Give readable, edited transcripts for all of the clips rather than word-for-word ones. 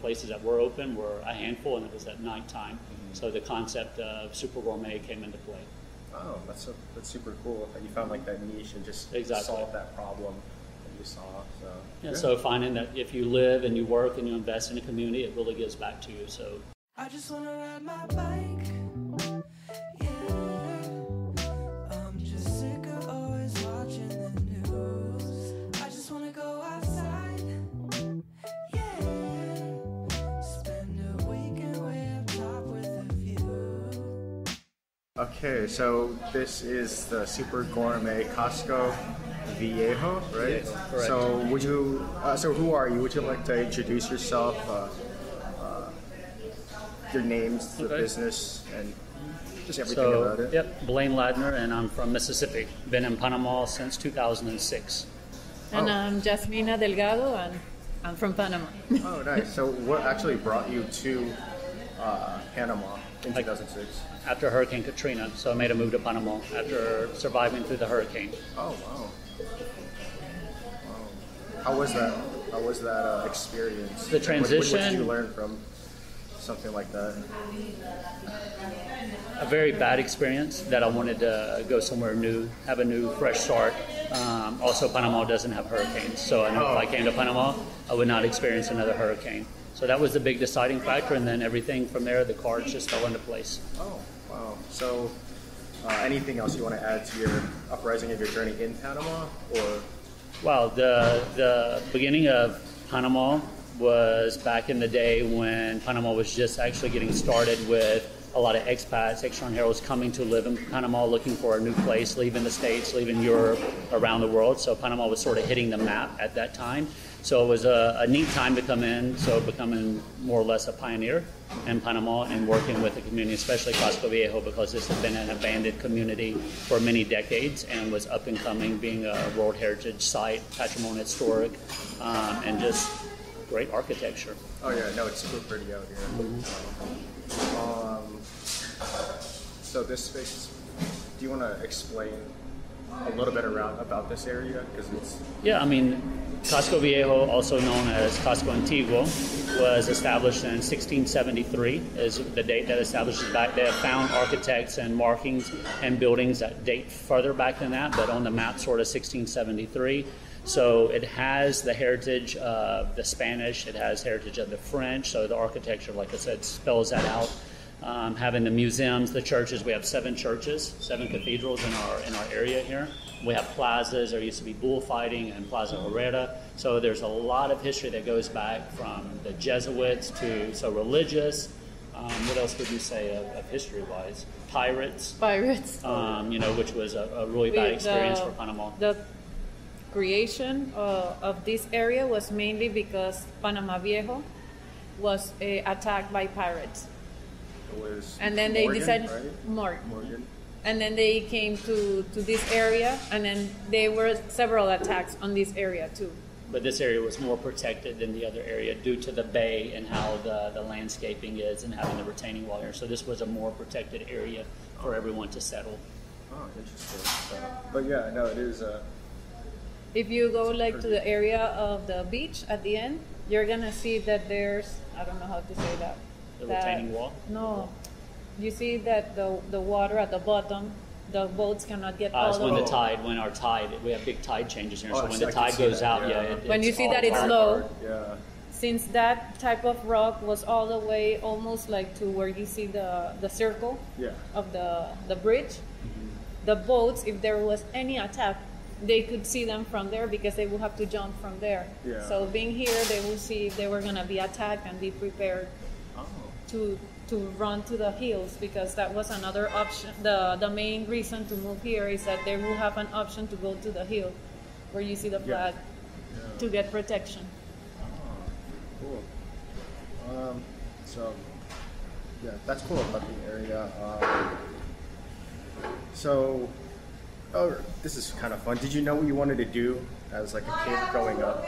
places that were open were a handful, and it was at nighttime. So the concept of Super Gourmet came into play. Oh, that's super cool that you found like that niche and just solved that problem that you saw. So yeah, so finding that if you live and you work and you invest in a community, it really gives back to you. So I just want to ride my bike. Yeah, I'm just sick of always watching the news. I just want to go outside. Yeah, spend a weekend way up top with a view. Okay, so this is the Super Gourmet Casco Viejo, right? Yes, correct. So would you? So who are you? Would you like to introduce yourself? Your names, the business, and just everything about it. Yep, Blayne Ladner, and I'm from Mississippi. Been in Panama since 2006. And I'm Yazmina Delgado, and I'm from Panama. Oh, nice. So what actually brought you to Panama in 2006? After Hurricane Katrina, so I made a move to Panama after surviving through the hurricane. Oh, wow. How was that? How was that experience? The transition. What did you learn from something like that? A very bad experience that I wanted to go somewhere new, have a new, fresh start. Also, Panama doesn't have hurricanes, so I know if I came to Panama, I would not experience another hurricane. So that was the big deciding factor, and then everything from there, the cards just fell into place. Oh, wow. So anything else you want to add to your uprising of your journey in Panama? Or Well, the beginning of Panama was back in the day when Panama was just actually getting started with a lot of expats, external heralds coming to live in Panama, looking for a new place, leaving the States, leaving Europe, around the world. So Panama was sort of hitting the map at that time. So it was a neat time to come in, so becoming more or less a pioneer in Panama and working with the community, especially Casco Viejo, because this had been an abandoned community for many decades and was up and coming, being a World Heritage Site, patrimonial historic, and just great architecture. Oh yeah, no, it's super pretty out here. So this space, do you want to explain a little bit about this area? Because it's I mean, Casco Viejo, also known as Casco Antiguo, was established in 1673 is the date that establishes back. They have found architects and markings and buildings that date further back than that, but on the map sort of 1673. So it has the heritage of the Spanish, it has heritage of the French, so the architecture, like I said, spells that out. Having the museums, the churches, we have 7 churches, 7 cathedrals in our area here. We have plazas, there used to be bullfighting and Plaza Herrera. So there's a lot of history that goes back from the Jesuits to, religious. What else would you say of history-wise? Pirates. Which was a really bad experience for Panama. The creation of this area was mainly because Panama Viejo was attacked by pirates. And then they decided Morgan. And then they came to this area, and then there were several attacks on this area too. But this area was more protected than the other area due to the bay and how the landscaping is and having the retaining wall here. So this was a more protected area for everyone to settle. Oh, interesting. But yeah, no, it is. If you go to the area of the beach at the end, you're gonna see that there's, I don't know how to say that. The retaining wall? No. You see that the water at the bottom, the boats cannot get all the way. When our tide, we have big tide changes here. So when the tide goes out, when you see that it's low, since that type of rock was all the way almost like to where you see the circle of the bridge, the boats, if there was any attack, they could see them from there because they will have to jump from there. So being here, they will see if they were going to be attacked and be prepared to run to the hills, because that was another option. The main reason to move here is that they will have an option to go to the hill where you see the flag to get protection. Cool. So that's cool about the area. This is kind of fun. Did you know what you wanted to do as like a kid growing up?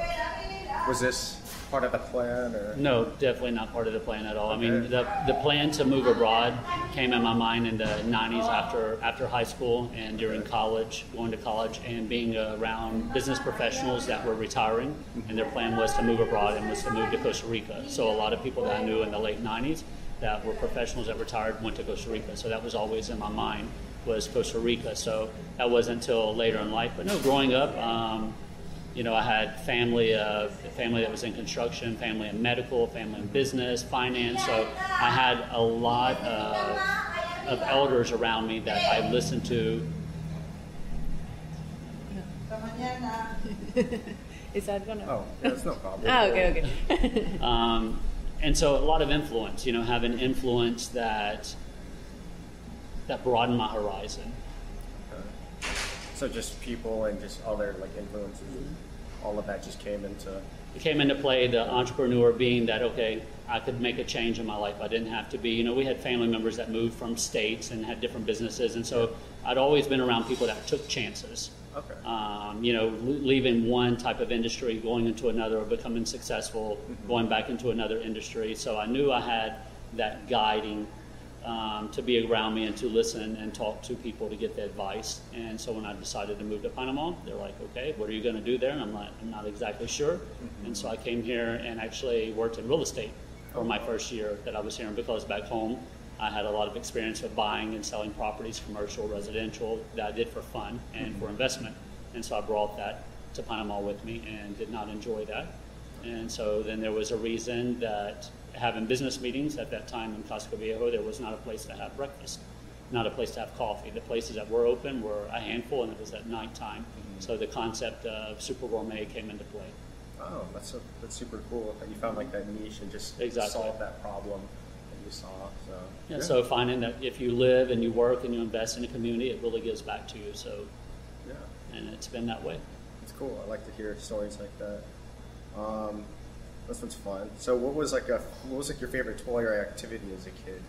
Was this part of the plan, or? No, definitely not part of the plan at all. Okay. I mean, the plan to move abroad came in my mind in the 90s after high school and during college, going to college and being around business professionals that were retiring, and their plan was to move abroad and was to move to Costa Rica. So a lot of people that I knew in the late 90s that were professionals that retired went to Costa Rica. So that was always in my mind, was Costa Rica. So that wasn't until later in life. But no, growing up, you know, I had family that was in construction, family in medical, family in business, finance. So I had a lot of elders around me that I listened to. Is that gonna? Oh, yeah, that's no problem. Okay. And so a lot of influence, you know, having influence that broadened my horizon. Okay. So just people and just other like influences, all of that just came into play. The entrepreneur being that, okay, I could make a change in my life. I didn't have to be, you know, we had family members that moved from states and had different businesses. And so I'd always been around people that took chances. Okay. You know, leaving one type of industry, going into another, or becoming successful, going back into another industry. So I knew I had that guiding to be around me and to listen and talk to people to get the advice. And so when I decided to move to Panama, they're like, okay, what are you going to do there? And I'm like, I'm not exactly sure. And so I came here and actually worked in real estate for my first year that I was here, because back home I had a lot of experience with buying and selling properties, commercial, residential, that I did for fun and for investment. And so I brought that to Panama with me and did not enjoy that. And so then there was a reason that having business meetings at that time in Casco Viejo, there was not a place to have breakfast, not a place to have coffee. The places that were open were a handful, and it was at nighttime. So the concept of Super Gourmet came into play. Oh, that's super cool that you found like that niche and just Exactly. solved that problem that you saw. So Yeah, so finding that if you live and you work and you invest in a community, it really gives back to you. So, yeah, and it's been that way. it's cool. I like to hear stories like that. This one's fun. So what was like your favorite toy or activity as a kid?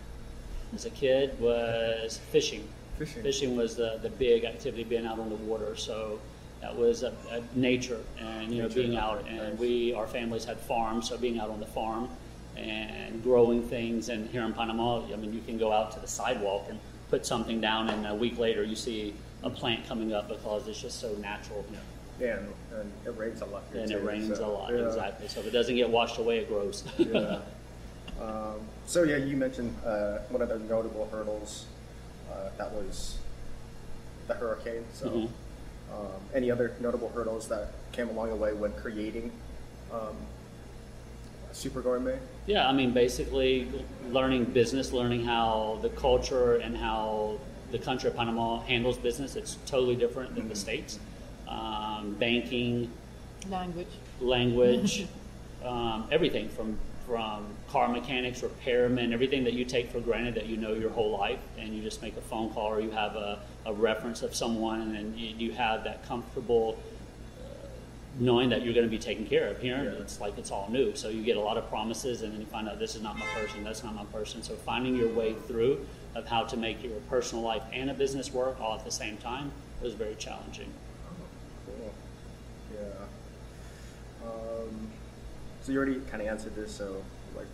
As a kid was fishing. Fishing. Was the big activity, being out on the water. So that was a nature and, you know, Nature, being out. And nice. our families had farms, so being out on the farm and growing things. And here in Panama, I mean, you can go out to the sidewalk and put something down, and a week later you see a plant coming up because it's just so natural. Yeah, and it rains a lot here And too, it rains so, a lot, yeah. exactly. So if it doesn't get washed away, it grows. Yeah. So yeah, you mentioned one of the notable hurdles that was the hurricane. So any other notable hurdles that came along the way when creating Super Gourmet? Yeah, I mean, basically learning business, learning how the culture and how the country of Panama handles business. It's totally different than the States. Banking, language, everything from car mechanics, repairmen, everything that you take for granted that you know your whole life, and you just make a phone call or you have a reference of someone, and you have that comfortable knowing that you're going to be taken care of. Here, it's like it's all new. So you get a lot of promises, and then you find out this is not my person, that's not my person. So finding your way through of how to make your personal life and a business work all at the same time was very challenging. Cool. Yeah. So you already kind of answered this. So like,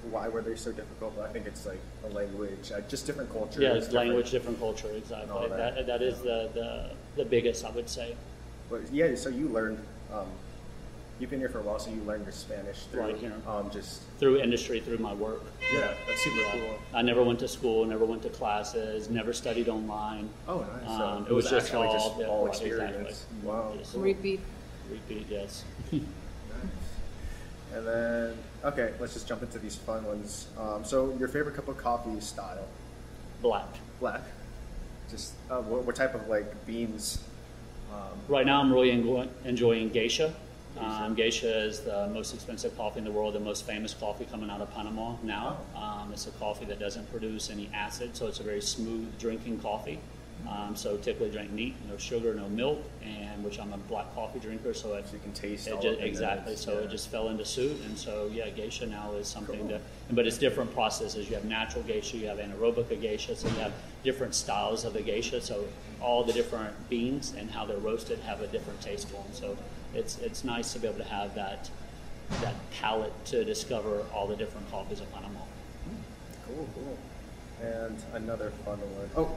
why were they so difficult? I think it's like the language, just different cultures. Yeah, it's language, different culture, exactly. All that. That is the biggest, I would say. But yeah, so you learned. You've been here for a while, so you learned your Spanish through Right here. just Through industry, through my work. yeah, that's super cool. I never went to school, never went to classes, never studied online. Oh, nice. So It was just actually all right, experience. exactly. Wow. Just Cool. Repeat. yes. Nice. And then, okay, let's just jump into these fun ones. So your favorite cup of coffee style? Black. Black. Just what type of like beans? Right now, I'm really enjoying geisha. Geisha is the most expensive coffee in the world, the most famous coffee coming out of Panama now. It's a coffee that doesn't produce any acid, so it's a very smooth drinking coffee. So typically drink neat, no sugar, no milk, and which I'm a black coffee drinker, so You can taste it all just, of it. exactly. So it just fell into suit, and so yeah, geisha now is something that. But it's different processes. You have natural geisha, you have anaerobic geisha, so you have different styles of the geisha. So all the different beans and how they're roasted have a different taste to them. So it's nice to be able to have that palate to discover all the different coffees of Panama. Cool. And another fun one. Oh,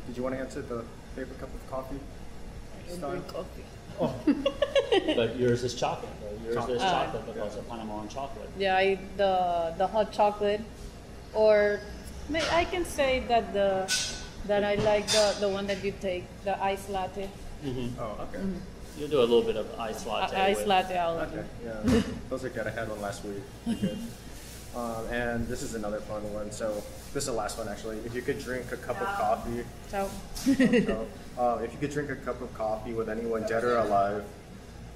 did you want to answer the favorite cup of coffee? Style? Coffee. Oh. But yours is chocolate. Though. Yours is chocolate because of Panama and chocolate. Yeah, the hot chocolate, or I can say that I like the one that you take, the iced latte. Mm-hmm. Oh, okay. Mm-hmm. You do a little bit of iced latte. Iced latte. Okay. Yeah. Those are good. I had one last week. They're good. And this is another fun one. So this is the last one actually. If you could drink a cup of coffee. Ciao. If you could drink a cup of coffee with anyone dead or alive,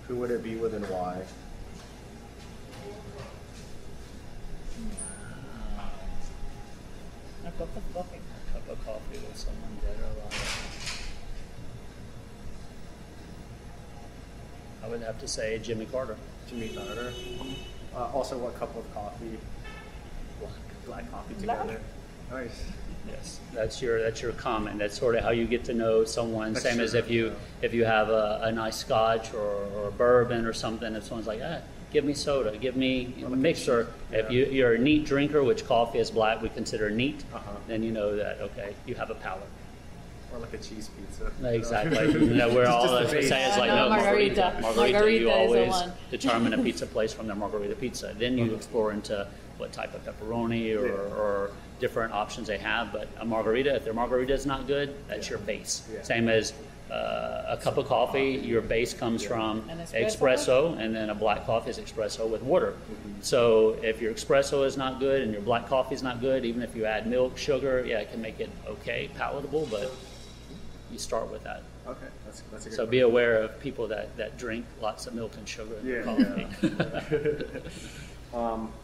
who would it be with and why? A cup of coffee. A cup of coffee with someone dead or alive. I would have to say Jimmy Carter. Jimmy Carter. Also, what cup of coffee? Black coffee together. Nice. Yes, that's your comment. That's sort of how you get to know someone. That's Same true, as if you have a nice scotch or bourbon or something. If someone's like, give me soda, give me a mixer. Yeah. If you're a neat drinker, which coffee is black, we consider neat, then you know that you have a palate. Or like a cheese pizza. Exactly. We're all say it's like margarita. Margarita, you is the always one. determine a pizza place from their margarita pizza. Then you explore into what type of pepperoni or different options they have. But a margarita, if their margarita is not good, that's your base. Yeah. Same as a cup of coffee, your base comes from An espresso, and then a black coffee is espresso with water. So if your espresso is not good and your black coffee is not good, even if you add milk, sugar, it can make it okay, palatable, but you start with that. Okay, that's a good So be aware of people that drink lots of milk and sugar in coffee.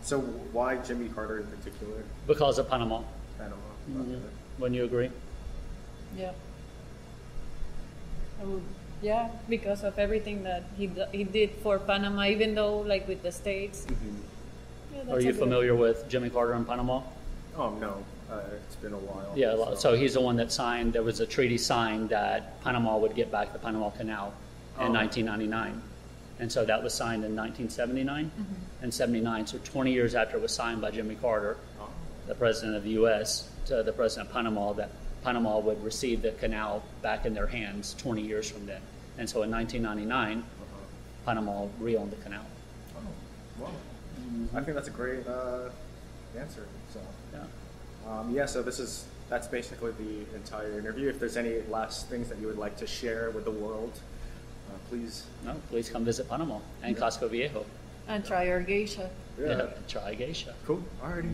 So why Jimmy Carter in particular? Because of Panama. Panama. Mm-hmm. Wouldn't you agree? Yeah. Yeah, because of everything that he did for Panama, even though like with the States. Yeah, that's Are you a good- familiar with Jimmy Carter in Panama? Oh no, it's been a while. Yeah, so he's the one that signed, there was a treaty signed that Panama would get back the Panama Canal in 1999. And so that was signed in 1979 and 79. So 20 years after it was signed by Jimmy Carter, the president of the U.S., to the president of Panama, that Panama would receive the canal back in their hands 20 years from then. And so in 1999, Panama re-owned the canal. Oh, wow. I think that's a great answer. So Yeah. so that's basically the entire interview. If there's any last things that you would like to share with the world, please. No, please come visit Panama and Casco Viejo. And try our geisha. Yeah, try geisha. Cool. Alrighty.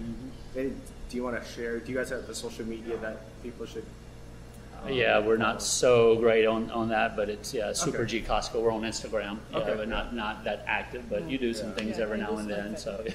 And do you want to share? Do you guys have the social media that people should? Yeah, we're not so great on that, but it's Super Okay. G Casco. We're on Instagram, Okay. but not that active. But you do some things every we now do and then. something.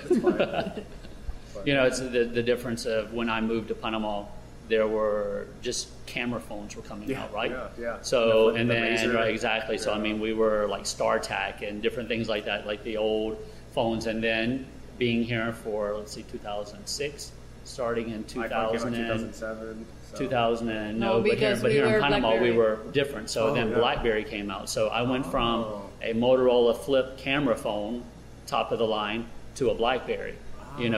So, it's the difference of when I moved to Panama. There were just camera phones were coming out, right? Yeah. So The and then Razor. right, exactly. So I Yeah. mean, we were like StarTAC and different things like that, like the old phones. And then being here for 2006, starting in 2000 and 2007. So. 2000 and No, but because we here in were Panama BlackBerry. we were different. So then yeah. BlackBerry came out. So I went from a Motorola flip camera phone, top of the line, to a BlackBerry.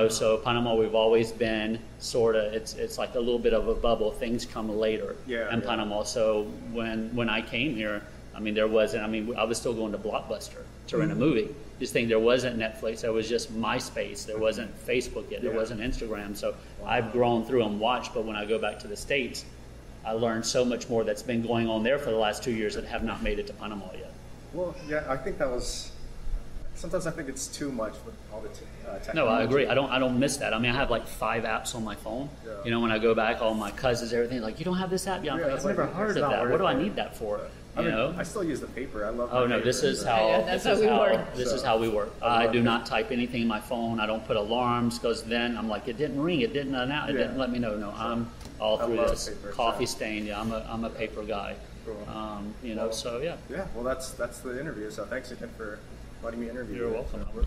So Panama, we've always been sort of, it's like a little bit of a bubble. Things come later in Panama. So when I came here, I was still going to Blockbuster to rent a movie. Just think there wasn't Netflix, there was just MySpace, there wasn't Facebook yet, there wasn't Instagram. So I've grown through and watched, but when I go back to the States, I learned so much more that's been going on there for the last 2 years that have not made it to Panama yet. Well, yeah, I think that was. Sometimes I think it's too much with all the technology. No, I agree. I don't miss that. I mean, I have like 5 apps on my phone. Yeah. When I go back, all my cousins, everything, like, you don't have this app? Yeah, I'm like, it's I've never like, heard it's of not that. worth What do I it. need that for? I still use the paper. I love. Oh no, paper. this is how Yeah, that's this is how we how work. this is So, how we work. I I love do it. not type anything in my phone. I don't put alarms because then I'm like, it didn't ring, it didn't announce, it Yeah. didn't let me know. No, I'm all I through love this paper, coffee so. stain. Yeah, I'm a paper guy. Cool. So yeah. Yeah, well, that's the interview. So thanks again for letting me interview. You're you. welcome, Albert.